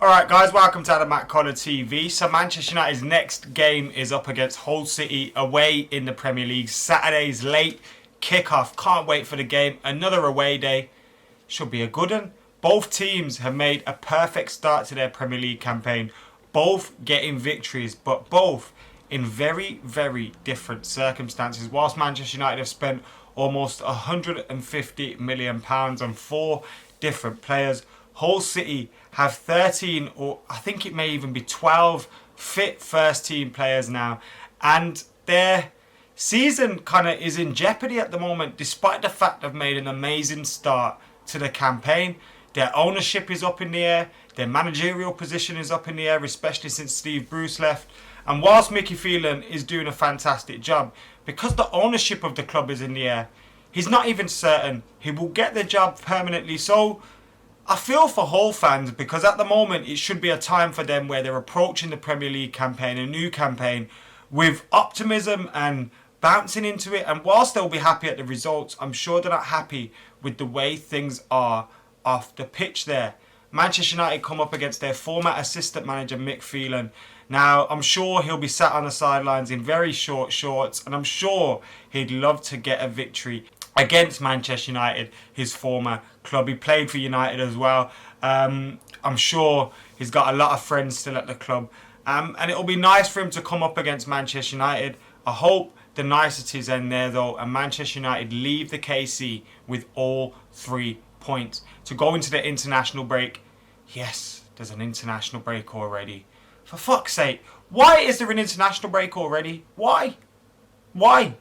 Alright guys, welcome to the McKola TV. So Manchester United's next game is up against Hull City away in the Premier League. Saturday's late kickoff. Can't wait for the game. Another away day. Should be a good one. Both teams have made a perfect start to their Premier League campaign. Both getting victories, but both in very, very different circumstances. Whilst Manchester United have spent almost £150 million on 4 different players, Hull City have 13, or I think it may even be 12 fit first team players now, and their season kind of is in jeopardy at the moment, despite the fact they've made an amazing start to the campaign. Their ownership is up in the air, their managerial position is up in the air, especially since Steve Bruce left. And whilst Phelan is doing a fantastic job, because the ownership of the club is in the air, he's not even certain he will get the job permanently. So I feel for Hull fans, because at the moment it should be a time for them where they're approaching the Premier League campaign, a new campaign, with optimism and bouncing into it. And whilst they'll be happy at the results, I'm sure they're not happy with the way things are off the pitch there. Manchester United come up against their former assistant manager Phelan. Now, I'm sure he'll be sat on the sidelines in very short shorts, and I'm sure he'd love to get a victory against Manchester United, his former club. He played for United as well. I'm sure he's got a lot of friends still at the club. And it'll be nice for him to come up against Manchester United. I hope the niceties end there though, and Manchester United leave the KC with all 3 points to go into the international break. Yes, there's an international break already. For fuck's sake, why is there an international break already? Why? Why?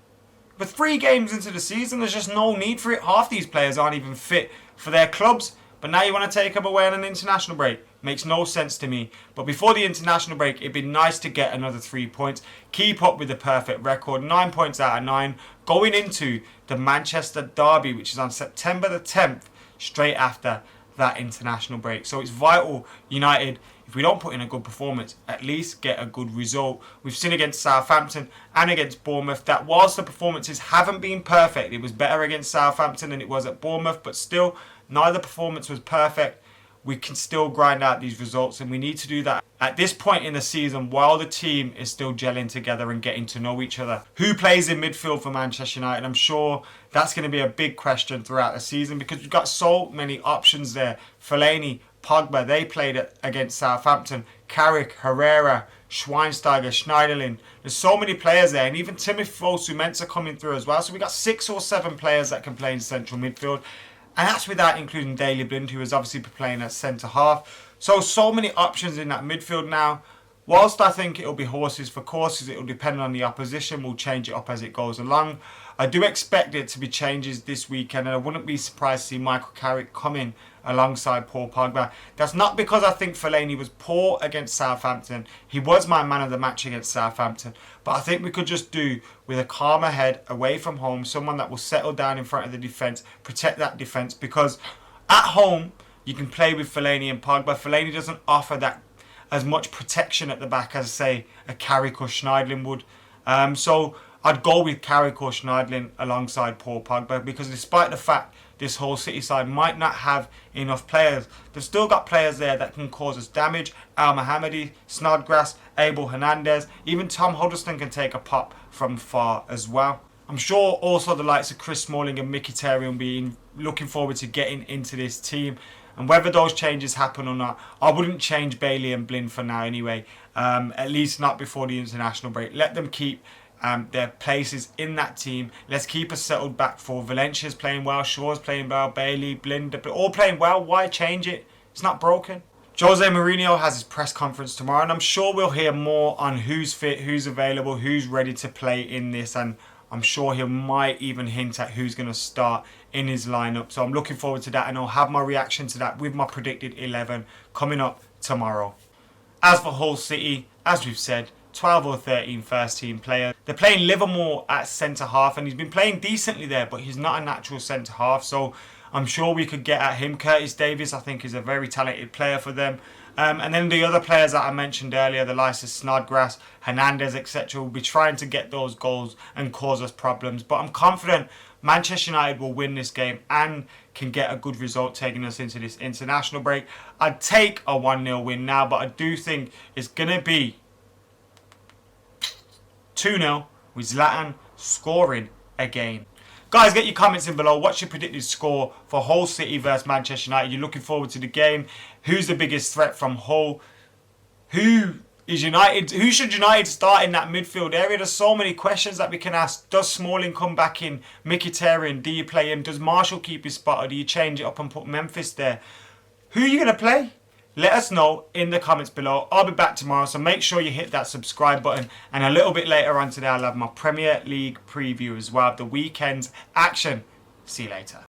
With 3 games into the season, there's just no need for it. Half these players aren't even fit for their clubs, but now you want to take them away on an international break. Makes no sense to me. But before the international break, it'd be nice to get another 3 points. Keep up with the perfect record. 9 points out of 9. Going into the Manchester derby, which is on September the 10th, straight after that international break. So it's vital, United, if we don't put in a good performance, at least get a good result. We've seen against Southampton and against Bournemouth that whilst the performances haven't been perfect, it was better against Southampton than it was at Bournemouth, but still, neither performance was perfect. We can still grind out these results, and we need to do that at this point in the season while the team is still gelling together and getting to know each other. Who plays in midfield for Manchester United? I'm sure that's going to be a big question throughout the season, because we've got so many options there. Fellaini, Pogba, they played against Southampton. Carrick, Herrera, Schweinsteiger, Schneiderlin. There's so many players there, and even Timothy Fosu-Mensah coming through as well. So we've got 6 or 7 players that can play in central midfield. And that's without including Daley, who is obviously playing at centre-half. So many options in that midfield now. Whilst I think it'll be horses for courses, it'll depend on the opposition. We'll change it up as it goes along. I do expect it to be changes this weekend, and I wouldn't be surprised to see Michael Carrick come in alongside Paul Pogba. That's not because I think Fellaini was poor against Southampton. He was my man of the match against Southampton. But I think we could just do with a calmer head away from home, someone that will settle down in front of the defence, protect that defence, because at home you can play with Fellaini and Pogba. Fellaini doesn't offer that as much protection at the back as, say, a Carrick or Schneiderlin would. So I'd go with Carrick or Schneiderlin alongside Paul Pogba, because despite the fact this Hull City side might not have enough players, they've still got players there that can cause us damage. Al Mohammadi, Snodgrass, Abel Hernandez, even Tom Huddleston can take a pop from far as well. I'm sure also the likes of Chris Smalling and Mkhitaryan will be looking forward to getting into this team. And whether those changes happen or not, I wouldn't change Bailey and Blin for now anyway. At least not before the international break. Let them keep their places in that team. Let's keep us settled back four. Valencia's playing well, Shaw's playing well, Bailey, Blind, all playing well. Why change it? It's not broken. Jose Mourinho has his press conference tomorrow, and I'm sure we'll hear more on who's fit, who's available, who's ready to play in this, and I'm sure he might even hint at who's going to start in his lineup. So I'm looking forward to that, and I'll have my reaction to that with my predicted 11 coming up tomorrow. As for Hull City, as we've said, 12 or 13 first team players. They're playing Livermore at centre half, and he's been playing decently there, but he's not a natural centre half, so I'm sure we could get at him. Curtis Davies, I think, is a very talented player for them. And then the other players that I mentioned earlier, the likes of Snodgrass, Hernandez, etc., will be trying to get those goals and cause us problems. But I'm confident Manchester United will win this game and can get a good result taking us into this international break. I'd take a 1-0 win now, but I do think it's going to be 2-0 with Zlatan scoring again. Guys, get your comments in below. What's your predicted score for Hull City versus Manchester United? You're looking forward to the game. Who's the biggest threat from Hull? Who should United start in that midfield area? There's so many questions that we can ask. Does Smalling come back in? Mkhitaryan, do you play him? Does Marshall keep his spot, or do you change it up and put Memphis there? Who are you going to play? Let us know in the comments below. I'll be back tomorrow, so make sure you hit that subscribe button. And a little bit later on today, I'll have my Premier League preview as well, the weekend's action. See you later.